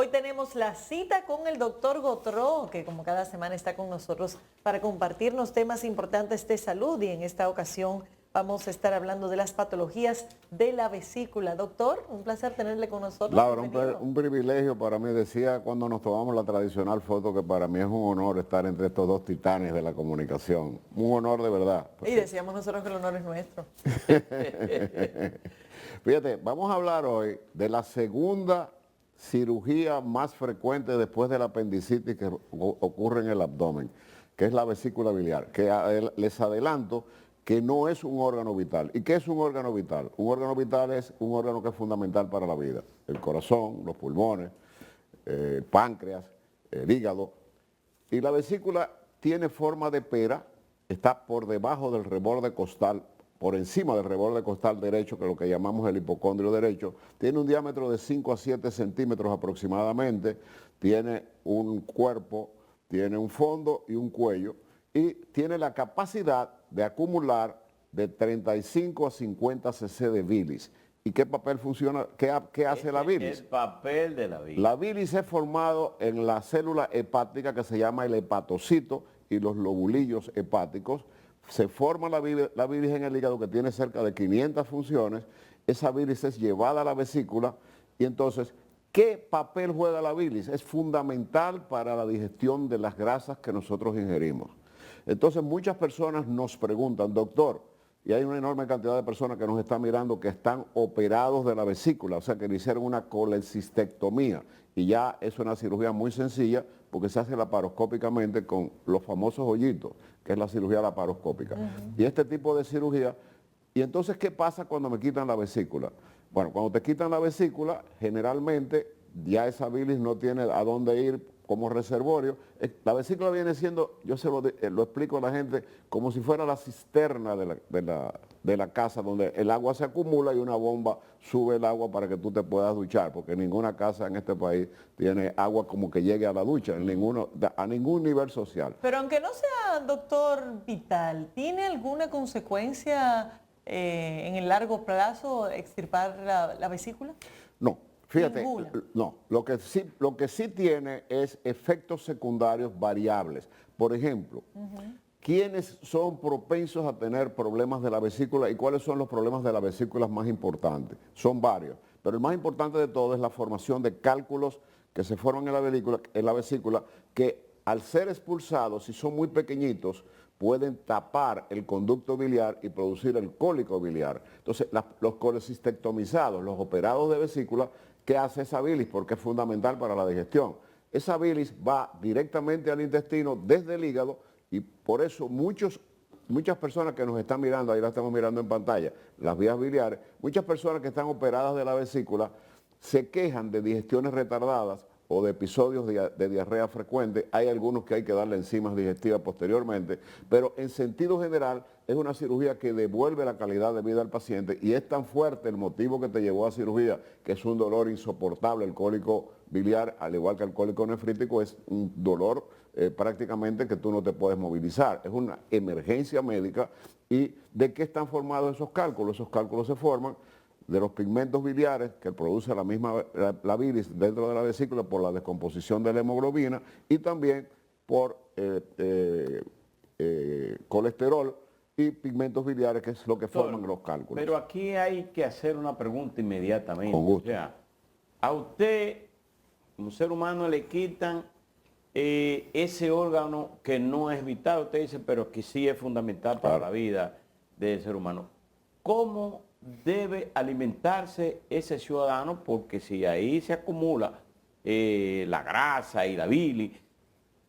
Hoy tenemos la cita con el doctor Gotro, que como cada semana está con nosotros para compartirnos temas importantes de salud, y en esta ocasión vamos a estar hablando de las patologías de la vesícula. Doctor, un placer tenerle con nosotros. Laura, un privilegio para mí. Decía cuando nos tomamos la tradicional foto que para mí es un honor estar entre estos dos titanes de la comunicación. Un honor de verdad. Y decíamos nosotros que el honor es nuestro. Fíjate, vamos a hablar hoy de la segunda cirugía más frecuente después de la apendicitis que ocurre en el abdomen, que es la vesícula biliar, que les adelanto que no es un órgano vital. ¿Y qué es un órgano vital? Un órgano vital es un órgano que es fundamental para la vida. El corazón, los pulmones, el páncreas, el hígado. Y la vesícula tiene forma de pera, está por debajo del reborde costal, por encima del reborde costal derecho, que es lo que llamamos el hipocondrio derecho. Tiene un diámetro de 5 a 7 centímetros aproximadamente, tiene un cuerpo, tiene un fondo y un cuello, y tiene la capacidad de acumular de 35 a 50 cc de bilis. ¿Y qué papel funciona? ¿Qué hace la bilis? El papel de la bilis. La bilis es formado en la célula hepática que se llama el hepatocito y los lobulillos hepáticos. Se forma la bilis en el hígado, que tiene cerca de 500 funciones. Esa bilis es llevada a la vesícula y entonces, ¿qué papel juega la bilis? Es fundamental para la digestión de las grasas que nosotros ingerimos. Entonces muchas personas nos preguntan, doctor, y hay una enorme cantidad de personas que nos están mirando que están operados de la vesícula, o sea que le hicieron una colecistectomía, y ya es una cirugía muy sencilla porque se hace laparoscópicamente con los famosos hoyitos, que es la cirugía laparoscópica. Y este tipo de cirugía, y entonces ¿qué pasa cuando me quitan la vesícula? Bueno, cuando te quitan la vesícula, generalmente ya esa bilis no tiene a dónde ir como reservorio. La vesícula viene siendo, yo se lo explico a la gente, como si fuera la cisterna de la casa, donde el agua se acumula y una bomba sube el agua para que tú te puedas duchar, porque ninguna casa en este país tiene agua como que llegue a la ducha, a ningún nivel social. Pero aunque no sea, doctor, vital, ¿tiene alguna consecuencia en el largo plazo extirpar la vesícula? No. Fíjate, Ninguna. no, lo que sí tiene es efectos secundarios variables. Por ejemplo, ¿quiénes son propensos a tener problemas de la vesícula y cuáles son los problemas de la vesícula más importantes? Son varios, pero el más importante de todo es la formación de cálculos que se forman en la vesícula, que al ser expulsados, si son muy pequeñitos, pueden tapar el conducto biliar y producir el cólico biliar. Entonces, los colecistectomizados, los operados de vesícula, ¿qué hace esa bilis? Porque es fundamental para la digestión. Esa bilis va directamente al intestino desde el hígado, y por eso muchas personas que nos están mirando, ahí la estamos mirando en pantalla, las vías biliares, muchas personas que están operadas de la vesícula se quejan de digestiones retardadas o de episodios de diarrea frecuente. Hay algunos que hay que darle enzimas digestivas posteriormente, pero en sentido general es una cirugía que devuelve la calidad de vida al paciente, y es tan fuerte el motivo que te llevó a cirugía, que es un dolor insoportable. El cólico biliar, al igual que el cólico nefrítico, es un dolor prácticamente que tú no te puedes movilizar. Es una emergencia médica. ¿Y de qué están formados esos cálculos? Esos cálculos se forman de los pigmentos biliares que produce la bilis dentro de la vesícula por la descomposición de la hemoglobina, y también por colesterol y pigmentos biliares, que es lo que forman los cálculos. Pero aquí hay que hacer una pregunta inmediatamente. Con gusto. O sea, a usted, como ser humano, le quitan ese órgano que no es vital, usted dice, pero que sí es fundamental para la vida del ser humano. ¿Cómo debe alimentarse ese ciudadano? Porque si ahí se acumula la grasa y la bilis,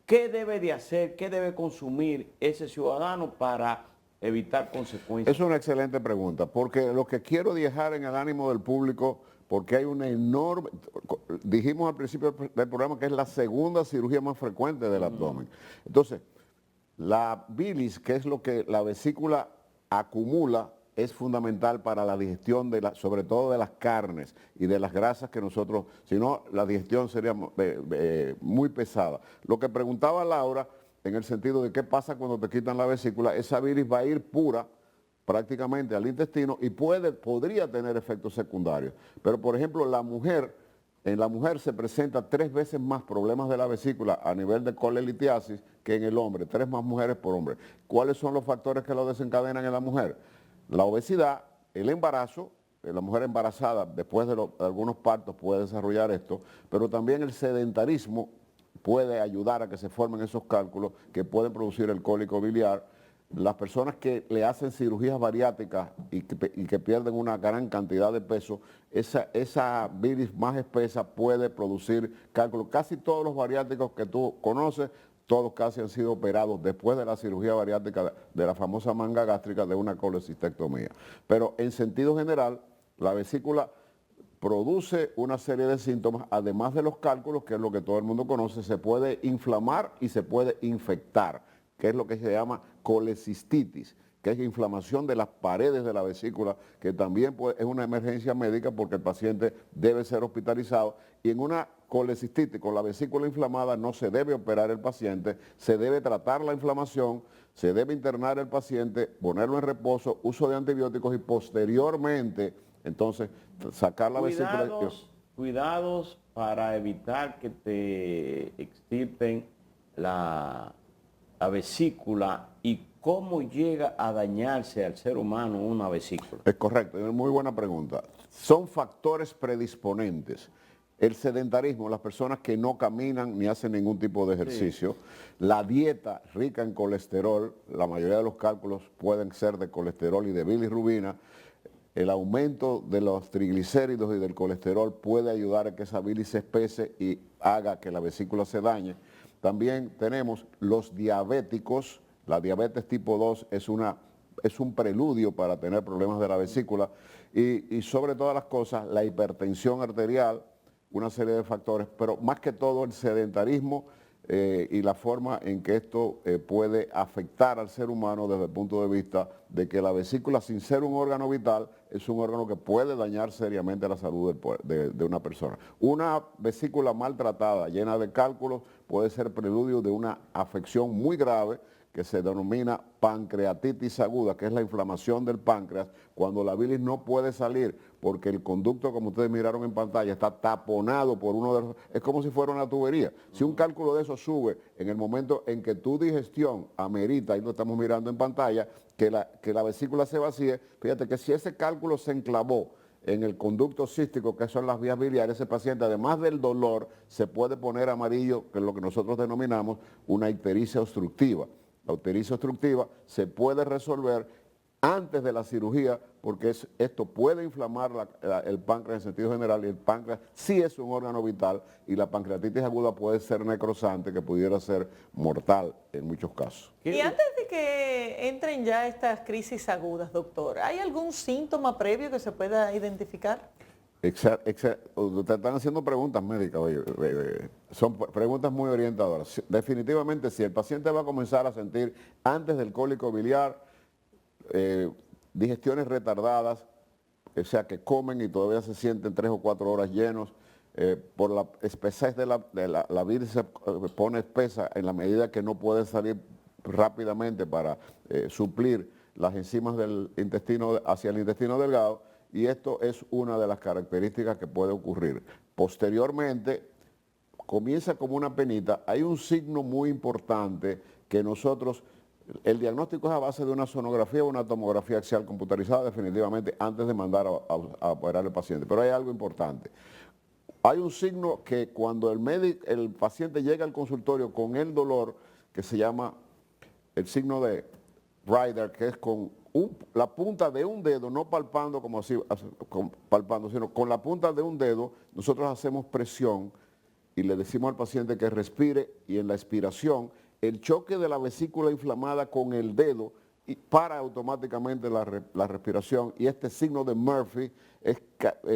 ¿qué debe de hacer, qué debe consumir ese ciudadano para evitar consecuencias? Es una excelente pregunta, porque lo que quiero dejar en el ánimo del público, porque hay una enorme, dijimos al principio del programa que es la segunda cirugía más frecuente del abdomen. Entonces, la bilis, que es lo que la vesícula acumula, es fundamental para la digestión, sobre todo de las carnes y de las grasas que nosotros, si no, la digestión sería muy pesada. Lo que preguntaba Laura, en el sentido de qué pasa cuando te quitan la vesícula, esa bilis va a ir pura prácticamente al intestino y podría tener efectos secundarios. Pero, por ejemplo, la mujer en la mujer se presenta 3 veces más problemas de la vesícula a nivel de colelitiasis que en el hombre, 3 más mujeres por hombre. ¿Cuáles son los factores que lo desencadenan en la mujer? La obesidad, el embarazo, la mujer embarazada después de algunos partos puede desarrollar esto, pero también el sedentarismo puede ayudar a que se formen esos cálculos que pueden producir el cólico biliar. Las personas que le hacen cirugías bariátricas y que pierden una gran cantidad de peso, esa bilis más espesa puede producir cálculos. Casi todos los bariátricos que tú conoces, todos casi han sido operados después de la cirugía bariátrica de la famosa manga gástrica de una colecistectomía. Pero en sentido general, la vesícula produce una serie de síntomas, además de los cálculos, que es lo que todo el mundo conoce. Se puede inflamar y se puede infectar, que es lo que se llama colecistitis, que es inflamación de las paredes de la vesícula, que también es una emergencia médica porque el paciente debe ser hospitalizado. Y en una colecistitis con la vesícula inflamada no se debe operar el paciente, se debe tratar la inflamación, se debe internar el paciente, ponerlo en reposo, uso de antibióticos y posteriormente, entonces, sacar la vesícula. Cuidados para evitar que te extirpen la vesícula y cómo llega a dañarse al ser humano una vesícula. Es correcto, es muy buena pregunta. Son factores predisponentes. El sedentarismo, las personas que no caminan ni hacen ningún tipo de ejercicio, la dieta rica en colesterol, la mayoría de los cálculos pueden ser de colesterol y de bilirrubina. El aumento de los triglicéridos y del colesterol puede ayudar a que esa bilis se espese y haga que la vesícula se dañe. También tenemos los diabéticos. La diabetes tipo 2 es un preludio para tener problemas de la vesícula y sobre todas las cosas la hipertensión arterial, una serie de factores, pero más que todo el sedentarismo y la forma en que esto puede afectar al ser humano desde el punto de vista de que la vesícula, sin ser un órgano vital, es un órgano que puede dañar seriamente la salud de una persona. Una vesícula maltratada, llena de cálculos, puede ser preludio de una afección muy grave que se denomina pancreatitis aguda, que es la inflamación del páncreas, cuando la bilis no puede salir porque el conducto, como ustedes miraron en pantalla, está taponado por uno de los... Es como si fuera una tubería. Si un cálculo de eso sube en el momento en que tu digestión amerita, y lo estamos mirando en pantalla, que la vesícula se vacíe, fíjate que si ese cálculo se enclavó en el conducto cístico, que son las vías biliares, ese paciente, además del dolor, se puede poner amarillo, que es lo que nosotros denominamos una ictericia obstructiva. La ictericia obstructiva se puede resolver antes de la cirugía porque esto puede inflamar el páncreas en sentido general, y el páncreas sí es un órgano vital, y la pancreatitis aguda puede ser necrosante, que pudiera ser mortal en muchos casos. Y antes de que entren ya estas crisis agudas, doctor, ¿hay algún síntoma previo que se pueda identificar? Te están haciendo preguntas médicas, oye, son preguntas muy orientadoras. Definitivamente, si el paciente va a comenzar a sentir antes del cólico biliar digestiones retardadas, o sea, que comen y todavía se sienten 3 o 4 horas llenos, por la espesez de la bilis se pone espesa en la medida que no puede salir rápidamente para suplir las enzimas del intestino hacia el intestino delgado. Y esto es una de las características que puede ocurrir. Posteriormente, comienza como una penita. Hay un signo muy importante que nosotros, el diagnóstico es a base de una sonografía o una tomografía axial computarizada, definitivamente, antes de mandar a operar al paciente. Pero hay algo importante. Hay un signo que cuando el paciente llega al consultorio con el dolor, que se llama el signo de Ryder, que es con la punta de un dedo, no palpando como así, palpando, sino con la punta de un dedo, nosotros hacemos presión y le decimos al paciente que respire, y en la expiración, el choque de la vesícula inflamada con el dedo para automáticamente la respiración, y este signo de Murphy es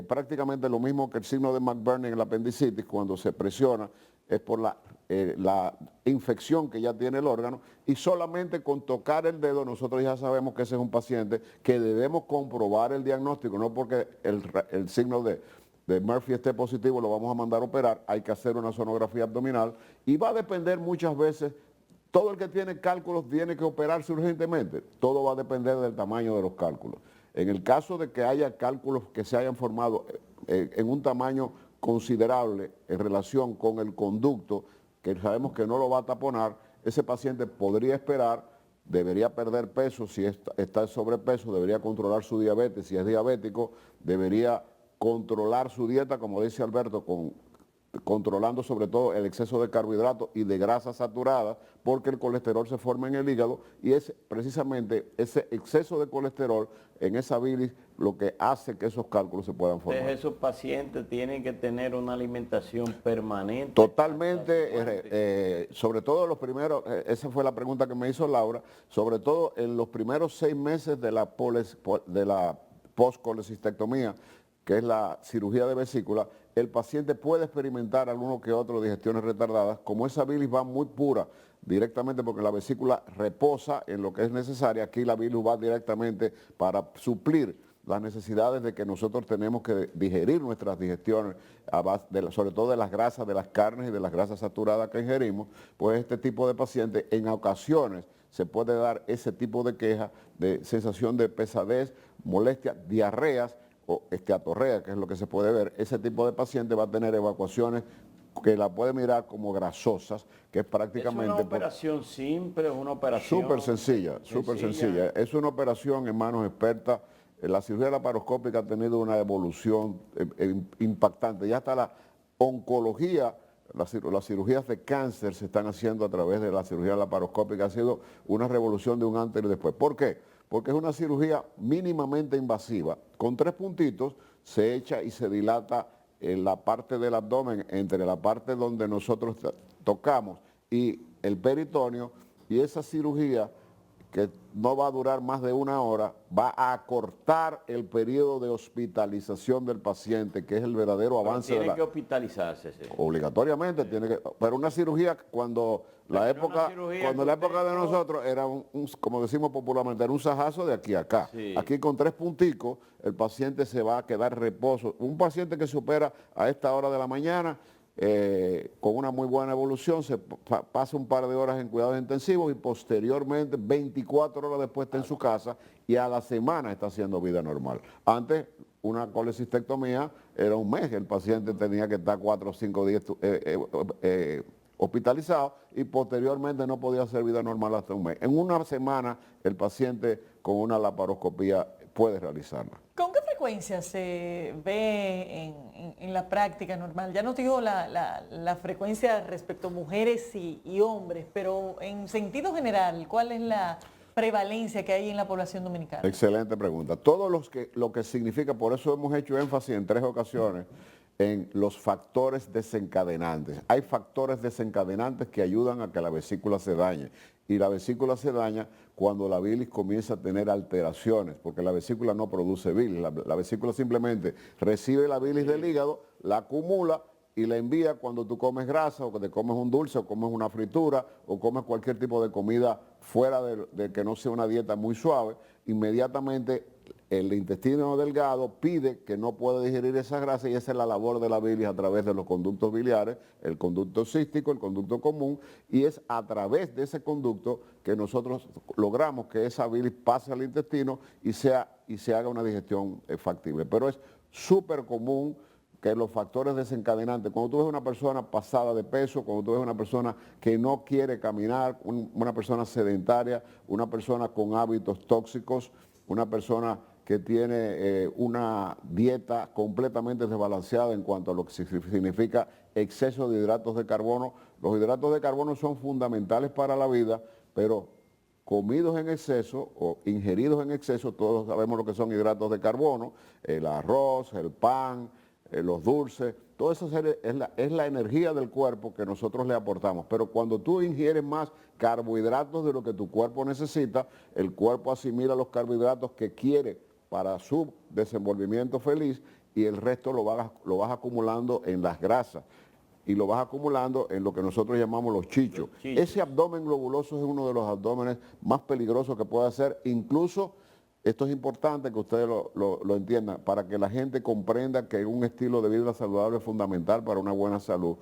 prácticamente lo mismo que el signo de McBurney en la apendicitis. Cuando se presiona es por la infección que ya tiene el órgano, y solamente con tocar el dedo nosotros ya sabemos que ese es un paciente que debemos comprobar el diagnóstico, no porque el signo de Murphy esté positivo lo vamos a mandar a operar. Hay que hacer una sonografía abdominal y va a depender muchas veces. Todo el que tiene cálculos tiene que operarse urgentemente. Todo va a depender del tamaño de los cálculos. En el caso de que haya cálculos que se hayan formado en un tamaño considerable en relación con el conducto, que sabemos que no lo va a taponar, ese paciente podría esperar, debería perder peso si está en sobrepeso, debería controlar su diabetes, si es diabético, debería controlar su dieta, como dice Alberto, controlando sobre todo el exceso de carbohidratos y de grasas saturadas, porque el colesterol se forma en el hígado y es precisamente ese exceso de colesterol en esa bilis lo que hace que esos cálculos se puedan formar. Entonces, esos pacientes tienen que tener una alimentación permanente. Totalmente, sobre todo los primeros, esa fue la pregunta que me hizo Laura, sobre todo en los primeros 6 meses de la postcolecistectomía, que es la cirugía de vesícula, el paciente puede experimentar alguno que otro digestiones retardadas, como esa bilis va muy pura, directamente porque la vesícula reposa en lo que es necesario, aquí la bilis va directamente para suplir las necesidades de que nosotros tenemos que digerir nuestras digestiones, sobre todo de las grasas, de las carnes y de las grasas saturadas que ingerimos, pues este tipo de pacientes en ocasiones se puede dar ese tipo de queja, de sensación de pesadez, molestia, diarreas, o esteatorrea, que es lo que se puede ver. Ese tipo de paciente va a tener evacuaciones que la puede mirar como grasosas, que es prácticamente... ¿Es una operación simple, es una operación...? Súper sencilla, súper sencilla. Es una operación en manos expertas. La cirugía laparoscópica ha tenido una evolución impactante. Ya hasta la oncología, las cirugías de cáncer se están haciendo a través de la cirugía laparoscópica. Ha sido una revolución de un antes y después. ¿Por qué? Porque es una cirugía mínimamente invasiva. Con 3 puntitos se echa y se dilata en la parte del abdomen, entre la parte donde nosotros tocamos y el peritoneo, y esa cirugía, que no va a durar más de 1 hora, va a acortar el periodo de hospitalización del paciente, que es el verdadero avance. Tiene que hospitalizarse. Sí. Obligatoriamente, tiene que, pero una cirugía cuando la época de nosotros era como decimos popularmente, era un sajazo de aquí a acá. Sí. Aquí con 3 punticos el paciente se va a quedar reposo. Un paciente que se opera a esta hora de la mañana, con una muy buena evolución, se pasa un par de horas en cuidados intensivos y posteriormente 24 horas después está en su casa y a la semana está haciendo vida normal. Antes, una colecistectomía era 1 mes, el paciente tenía que estar 4 o 5 días hospitalizado y posteriormente no podía hacer vida normal hasta 1 mes. En 1 semana el paciente con una laparoscopía puede realizarla. ¿Con qué frecuencia se ve en la práctica normal? Ya no te digo la frecuencia respecto a mujeres y hombres, pero en sentido general, ¿cuál es la prevalencia que hay en la población dominicana? Excelente pregunta. Todo lo que significa, por eso hemos hecho énfasis en 3 ocasiones, en los factores desencadenantes. Hay factores desencadenantes que ayudan a que la vesícula se dañe. Y la vesícula se daña cuando la bilis comienza a tener alteraciones, porque la vesícula no produce bilis. La vesícula simplemente recibe la bilis del hígado, la acumula y la envía cuando tú comes grasa, o que te comes un dulce, o comes una fritura, o comes cualquier tipo de comida fuera de que no sea una dieta muy suave. Inmediatamente el intestino delgado pide que no puede digerir esa grasa y esa es la labor de la bilis a través de los conductos biliares, el conducto cístico, el conducto común, y es a través de ese conducto que nosotros logramos que esa bilis pase al intestino y se haga una digestión factible. Pero es súper común que los factores desencadenantes, cuando tú ves una persona pasada de peso, cuando tú ves una persona que no quiere caminar, una persona sedentaria, una persona con hábitos tóxicos, una persona que tiene una dieta completamente desbalanceada en cuanto a lo que significa exceso de hidratos de carbono. Los hidratos de carbono son fundamentales para la vida, pero comidos en exceso o ingeridos en exceso, todos sabemos lo que son hidratos de carbono, el arroz, el pan, los dulces, todo eso es la energía del cuerpo que nosotros le aportamos. Pero cuando tú ingieres más carbohidratos de lo que tu cuerpo necesita, el cuerpo asimila los carbohidratos que quiere para su desenvolvimiento feliz y el resto lo vas acumulando en las grasas y lo vas acumulando en lo que nosotros llamamos los chichos. Ese abdomen globuloso es uno de los abdómenes más peligrosos que puede hacer, incluso. Esto es importante que ustedes lo entiendan, para que la gente comprenda que un estilo de vida saludable es fundamental para una buena salud.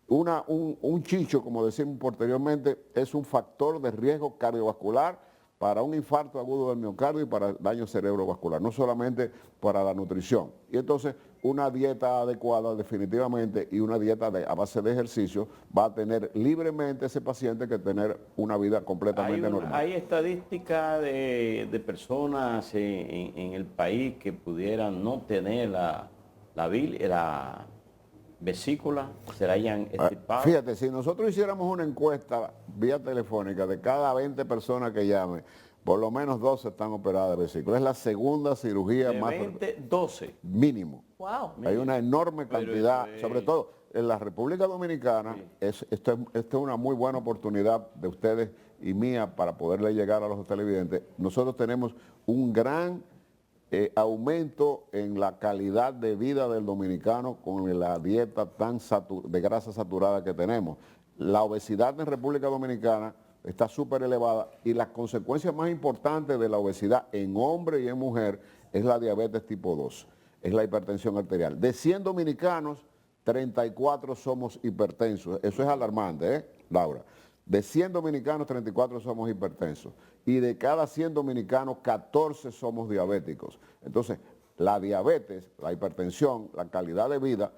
Un chicho, como decimos posteriormente, es un factor de riesgo cardiovascular para un infarto agudo del miocardio y para daño cerebrovascular, no solamente para la nutrición. Y entonces, una dieta adecuada definitivamente y una dieta a base de ejercicio, va a tener libremente ese paciente que tener una vida completamente normal. ¿Hay estadísticas de personas en el país que pudieran no tener la vesícula? ¿Se la hayan extirpado? Fíjate, si nosotros hiciéramos una encuesta vía telefónica de cada 20 personas que llamen, por lo menos 12 están operadas de vesícula. Es la segunda cirugía De más 20, 12. mínimo. Wow. Hay una enorme Pero cantidad, eso es- sobre todo en la República Dominicana, esto es una muy buena oportunidad de ustedes y mía para poderle llegar a los televidentes. Nosotros tenemos un gran aumento en la calidad de vida del dominicano con la dieta tan de grasa saturada que tenemos. La obesidad en República Dominicana está súper elevada y las consecuencias más importantes de la obesidad en hombre y en mujer es la diabetes tipo 2, es la hipertensión arterial. De 100 dominicanos, 34 somos hipertensos. Eso es alarmante, ¿eh, Laura? De 100 dominicanos, 34 somos hipertensos. Y de cada 100 dominicanos, 14 somos diabéticos. Entonces, la diabetes, la hipertensión, la calidad de vida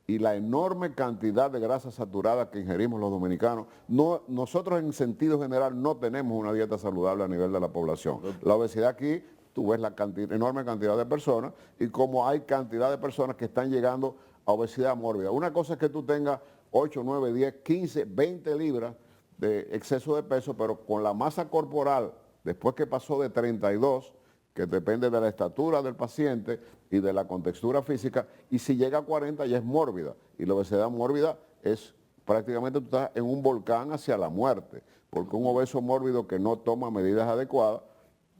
y la enorme cantidad de grasa saturada que ingerimos los dominicanos, nosotros en sentido general no tenemos una dieta saludable a nivel de la población. La obesidad aquí, tú ves la enorme cantidad de personas y como hay cantidad de personas que están llegando a obesidad mórbida. Una cosa es que tú tengas 8, 9, 10, 15, 20 libras de exceso de peso, pero con la masa corporal, después que pasó de 32, que depende de la estatura del paciente y de la contextura física, y si llega a 40 ya es mórbida, y la obesidad mórbida es prácticamente tú estás en un volcán hacia la muerte, porque un obeso mórbido que no toma medidas adecuadas,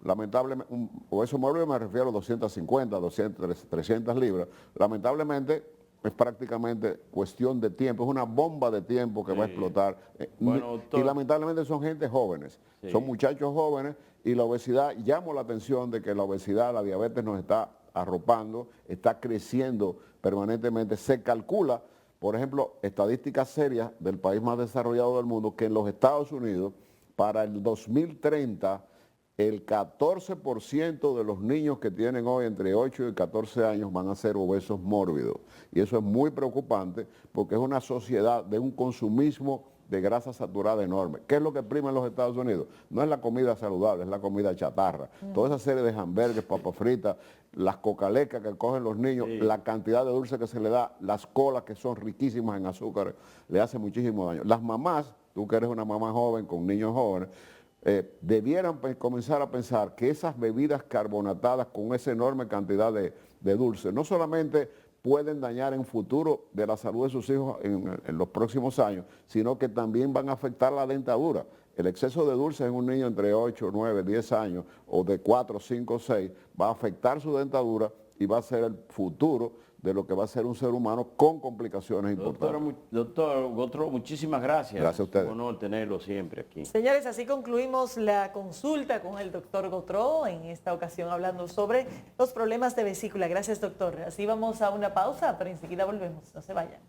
lamentablemente, un obeso mórbido me refiero a 250, 200, 300 libras, lamentablemente es prácticamente cuestión de tiempo, es una bomba de tiempo que va a explotar. Bueno, y lamentablemente son gente jóvenes, son muchachos jóvenes y la obesidad, llamo la atención de que la obesidad, la diabetes nos está arropando, está creciendo permanentemente. Se calcula, por ejemplo, estadísticas serias del país más desarrollado del mundo, que en los Estados Unidos, para el 2030, el 14% de los niños que tienen hoy entre 8 y 14 años van a ser obesos mórbidos. Y eso es muy preocupante porque es una sociedad de un consumismo de grasa saturada enorme. ¿Qué es lo que prima en los Estados Unidos? No es la comida saludable, es la comida chatarra. Toda esa serie de hamburgues, papas fritas, las cocalecas que cogen los niños, la cantidad de dulce que se le da, las colas que son riquísimas en azúcar, le hace muchísimo daño. Las mamás, tú que eres una mamá joven con niños jóvenes, debieran comenzar a pensar que esas bebidas carbonatadas con esa enorme cantidad de dulce, no solamente pueden dañar en futuro de la salud de sus hijos en los próximos años, sino que también van a afectar la dentadura. El exceso de dulces en un niño entre 8, 9, 10 años o de 4, 5, 6 va a afectar su dentadura y va a ser el futuro de lo que va a ser un ser humano con complicaciones importantes. Doctor Gautreau, muchísimas gracias. Gracias a ustedes. Es un honor tenerlo siempre aquí. Señores, así concluimos la consulta con el doctor Gautreau, en esta ocasión hablando sobre los problemas de vesícula. Gracias, doctor. Así vamos a una pausa, pero enseguida volvemos. No se vayan.